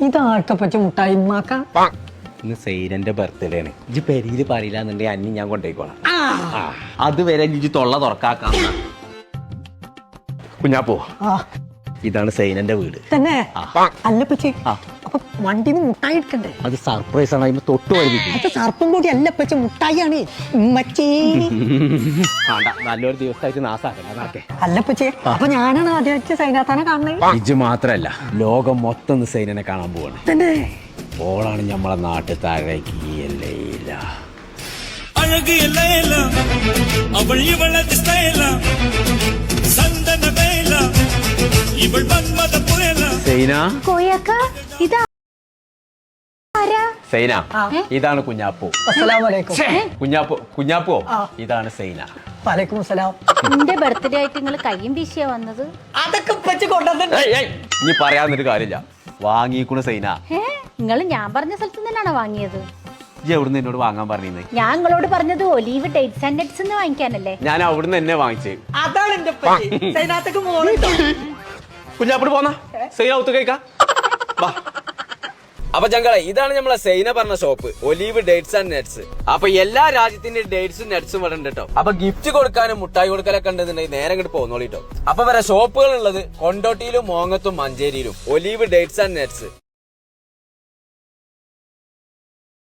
ഇതാർക്കെ പറ്റി മുട്ടായി ഉമ്മാക്ക? ഇന്ന് സൈനന്റെ ബർത്ത്ഡേ ആണ്. ഇജ്ജ് പെരിയില് പറയില്ല എന്നുണ്ടെങ്കിൽ അന്നി ഞാൻ കൊണ്ടുപോയിക്കോളാം. അതുവരെ ഇജ്ജ് തൊള്ള തുറക്കാക്കാം. കുഞ്ഞാപ്പോ, ഇതാണ് സൈനന്റെ വീട്. തന്നെ അല്ല പച്ചി, അപ്പൊ വണ്ടിന്ന് മുട്ടായി എടുക്കണ്ടേ? അത് സർപ്രൈസ് ആണ്. അതിന് തൊട്ട് വരുന്നത് അത് സർപ്പം കൂടി അല്ല പച്ച, മുട്ടായിയാണ് ഉമ്മച്ചി. വേണ്ട, നല്ലൊരു ദിവസമായിട്ട് നാസാക്കട്ടെ. അല്ല പച്ചി, അപ്പൊ ഞാനാണ് ആദ്യമായിട്ട് സൈനാത്താനെ കാണുന്നത്. ഇജ്ജ് മാത്രല്ല, ലോകം മൊത്തം ഒന്ന് സൈനനെ കാണാൻ പോവാണ്. തന്നെ ഓളാണ് നമ്മളെ നാട്ടിൽ താഴേക്ക് എല്ലയില്ല. അഴക് എല്ല അവൾ ഇവളത് സ്റ്റൈല സന്തന വേല ഇവൾ മന്മത പുയല. സൈന, കോയക്ക, ഇതാ സൈന, ഇതാണ് കുഞ്ഞാപ്പോ. അസ്സലാമലൈക്കും. കുഞ്ഞാപ്പോ, ഇതാണ് സൈന. വലൈക്കും അസ്സലാം. എന്റെ ബർത്ത്ഡേ ആയിട്ട് നിങ്ങൾ കയ്യും വീശിയാ വന്നത്? അതൊക്കെ പറ്റി കൊണ്ടുവന്നിട്ട് ഇനി പറയാന്നൊരു കാര്യമില്ല. വാങ്ങിക്കൂണ സൈന. നിങ്ങൾ ഞാൻ പറഞ്ഞ സ്ഥലത്ത് തന്നെയാണോ വാങ്ങിയത്? ഇജ്ജ് എവിടുന്ന് എന്നോട് വാങ്ങാൻ പറഞ്ഞേ? ഞാൻ നിങ്ങളോട് പറഞ്ഞത് ഒലീവ് ഡേറ്റ്സ് ആൻഡ് നട്ട്സ് വാങ്ങിക്കാനല്ലേ? ഞാൻ അവിടുന്ന് എന്നെ വാങ്ങിച്ചേ. അതാണ് എന്റെ പറ്റി. സൈനാത്തക്ക് മോളുണ്ടോ? കുഞ്ഞാപ്പോട് പോന്നാ സൈന ഒത്തു കഴിക്കാം. അപ്പൊ ഞങ്ങളെ ഇതാണ് നമ്മളെ സൈന പറഞ്ഞ shop, olive dates and nuts. അപ്പൊ എല്ലാ രാജ്യത്തിന്റെ ഡേറ്റ്സും നട്ട്സും ഇവിടെ ഉണ്ട് കേട്ടോ. അപ്പൊ ഗിഫ്റ്റ് കൊടുക്കാനും മുട്ടായി കൊടുക്കലൊക്കെ ഉണ്ടെന്നുണ്ടെങ്കിൽ നേരെ ഇങ്ങോട്ട് പോന്നോളിട്ടോ. അപ്പൊ വരെ ഷോപ്പുകൾ ഉള്ളത് കൊണ്ടോട്ടിയിലും മോങ്ങത്തും മഞ്ചേരിയിലും. Olive dates and nuts.